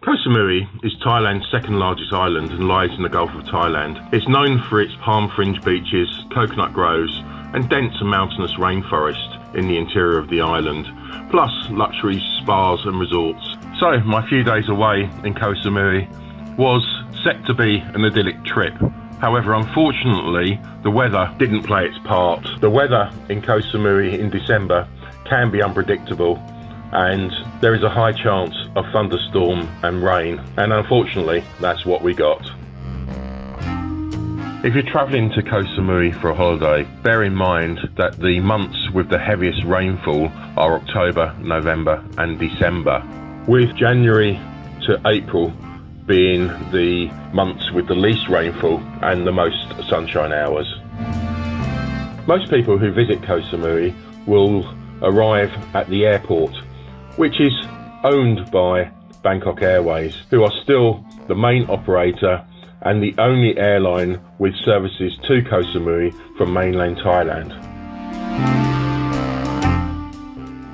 Koh Samui is Thailand's second largest island and lies in the Gulf of Thailand. It's known for its palm fringe beaches, coconut groves and dense and mountainous rainforest in the interior of the island, plus luxury spas and resorts. So my few days away in Koh Samui was set to be an idyllic trip. However, unfortunately, the weather didn't play its part. The weather in Koh Samui in December can be unpredictable, and there is a high chance of thunderstorm and rain, and unfortunately that's what we got. If you're travelling to Koh Samui for a holiday, bear in mind that the months with the heaviest rainfall are October, November and December, with January to April being the months with the least rainfall and the most sunshine hours. Most people who visit Koh Samui will arrive at the airport, which is owned by Bangkok Airways, who are still the main operator and the only airline with services to Koh Samui from mainland Thailand.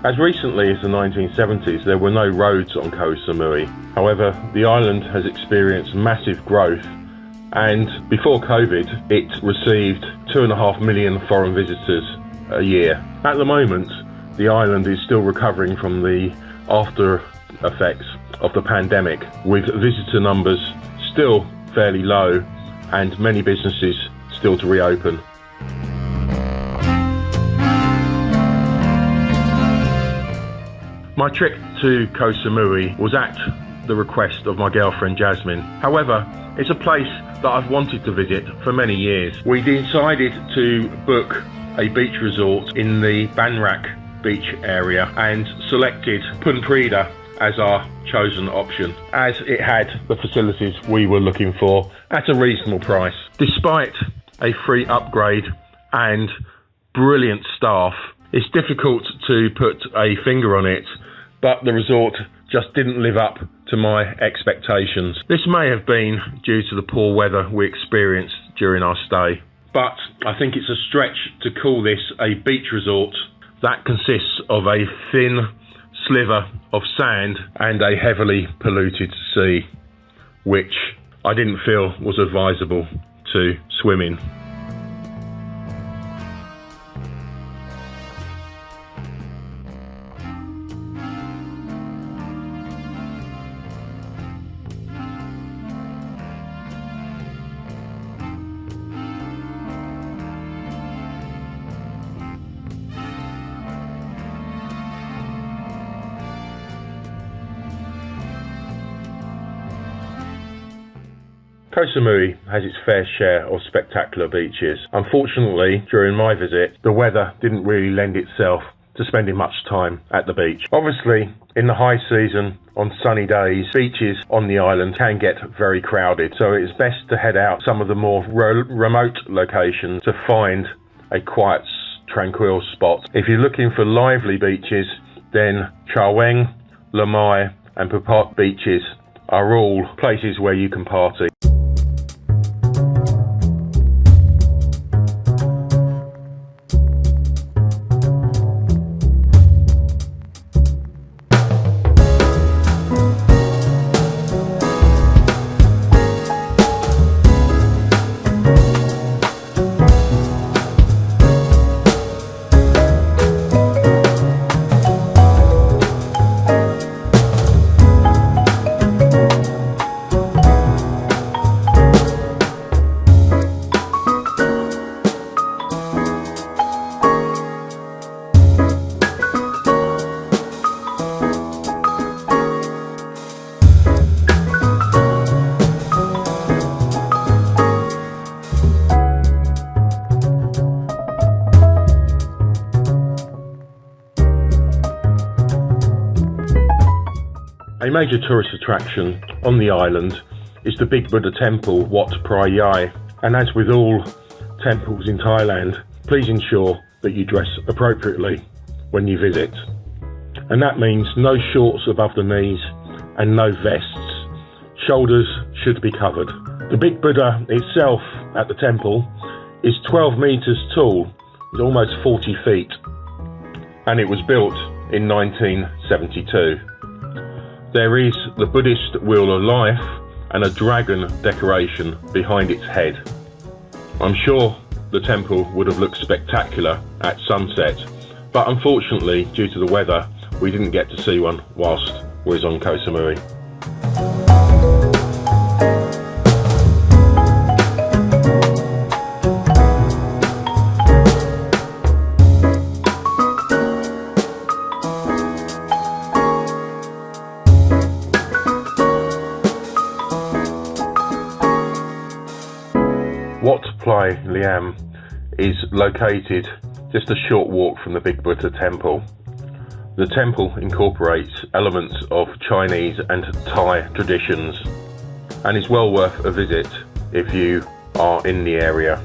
As recently as the 1970s, there were no roads on Koh Samui. However, the island has experienced massive growth, and before COVID, it received 2.5 million foreign visitors a year. At the moment, the island is still recovering from the after effects of the pandemic, with visitor numbers still fairly low and many businesses still to reopen. My trip to Koh Samui was at the request of my girlfriend Jasmine. However, it's a place that I've wanted to visit for many years. We decided to book a beach resort in the Bangrak beach area and selected Punnpreeda as our chosen option, as it had the facilities we were looking for at a reasonable price. Despite a free upgrade and brilliant staff, it's difficult to put a finger on it, but the resort just didn't live up to my expectations. This may have been due to the poor weather we experienced during our stay, but I think it's a stretch to call this a beach resort that consists of a thin sliver of sand and a heavily polluted sea, which I didn't feel was advisable to swim in. Koh Samui has its fair share of spectacular beaches. Unfortunately, during my visit, the weather didn't really lend itself to spending much time at the beach. Obviously, in the high season, on sunny days, beaches on the island can get very crowded, so it's best to head out some of the more remote locations to find a quiet, tranquil spot. If you're looking for lively beaches, then Chaweng, Lamai and Phuket beaches are all places where you can party. A major tourist attraction on the island is the Big Buddha Temple, Wat Phra Yai, and as with all temples in Thailand, please ensure that you dress appropriately when you visit. And that means no shorts above the knees and no vests. Shoulders should be covered. The Big Buddha itself at the temple is 12 meters tall, it's almost 40 feet, and it was built in 1972. There is the Buddhist Wheel of Life and a dragon decoration behind its head. I'm sure the temple would have looked spectacular at sunset, but unfortunately, due to the weather, we didn't get to see one whilst we was on Koh Samui. Wat Plai Liam is located just a short walk from the Big Buddha temple. The temple incorporates elements of Chinese and Thai traditions and is well worth a visit if you are in the area.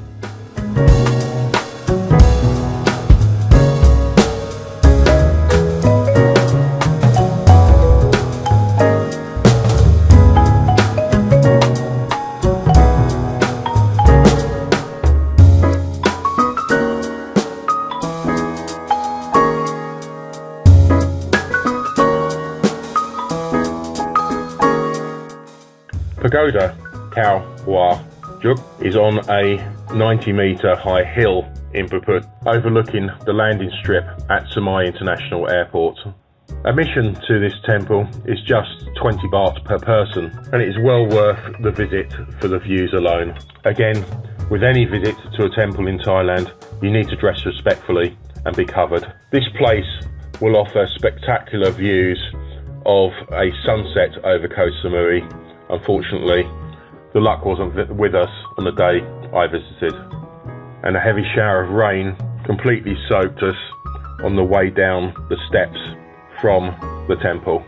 Pagoda Khao Hua Juk is on a 90-metre high hill in Phuket, overlooking the landing strip at Samui International Airport. Admission to this temple is just 20 baht per person, and it is well worth the visit for the views alone. Again, with any visit to a temple in Thailand, you need to dress respectfully and be covered. This place will offer spectacular views of a sunset over Koh Samui. Unfortunately, the luck wasn't with us on the day I visited, and a heavy shower of rain completely soaked us on the way down the steps from the temple.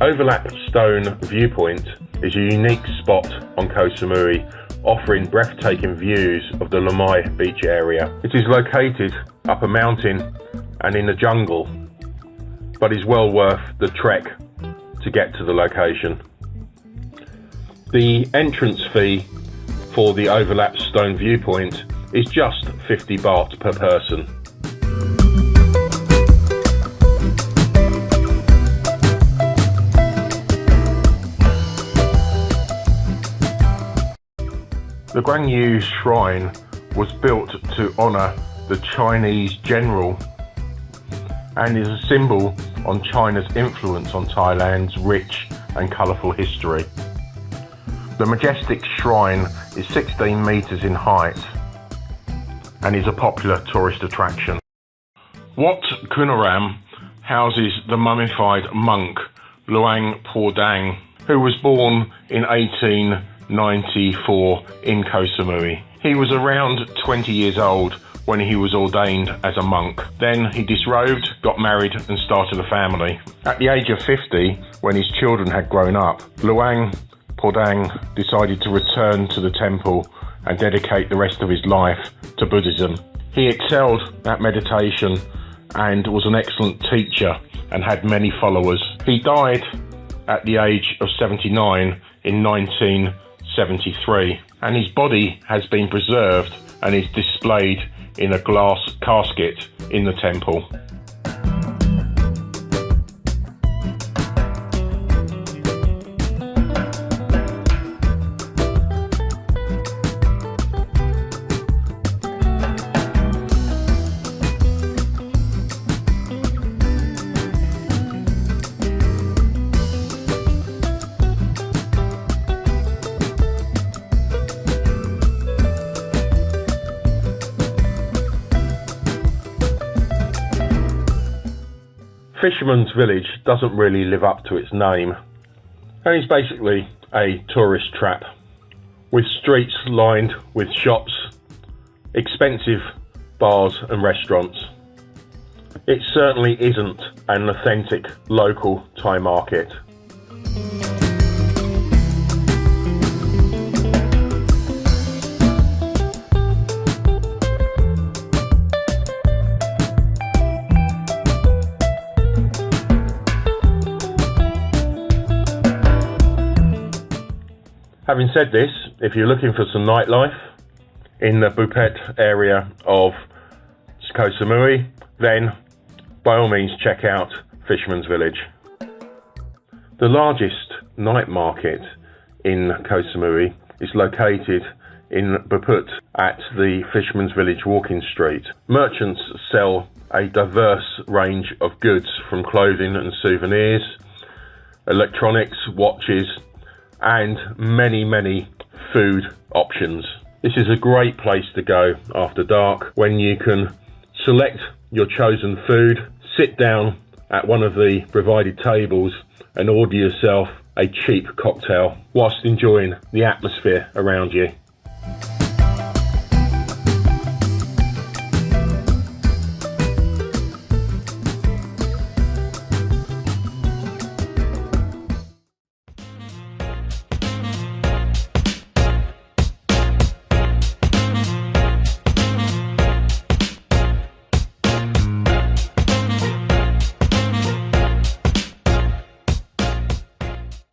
Overlap Stone Viewpoint is a unique spot on Koh Samui, offering breathtaking views of the Lamai beach area. It is located up a mountain and in the jungle, but is well worth the trek to get to the location. The entrance fee for the Overlap Stone Viewpoint is just 50 baht per person. The guan-yushrine was built to honour the Chinese general and is a symbol on China's influence on Thailand's rich and colourful history. The majestic shrine is 16 metres in height and is a popular tourist attraction. Wat Kunaram houses the mummified monk Luang Por Dang, who was born in 18 1894 in Koh Samui. He was around 20 years old when he was ordained as a monk. Then he disrobed, got married and started a family. At the age of 50, when his children had grown up, Luang Prabang decided to return to the temple and dedicate the rest of his life to Buddhism. He excelled at meditation and was an excellent teacher and had many followers. He died at the age of 79 in 1973, and his body has been preserved and is displayed in a glass casket in the temple. Fisherman's Village doesn't really live up to its name, and it's basically a tourist trap with streets lined with shops, expensive bars and restaurants. It certainly isn't an authentic local Thai market. Having said this, if you're looking for some nightlife in the Phuket area of Koh Samui, then by all means check out Fisherman's Village. The largest night market in Koh Samui is located in Phuket at the Fisherman's Village walking street. Merchants sell a diverse range of goods from clothing and souvenirs, electronics, watches, and many food options. This is a great place to go after dark when you can select your chosen food, sit down at one of the provided tables and order yourself a cheap cocktail whilst enjoying the atmosphere around you.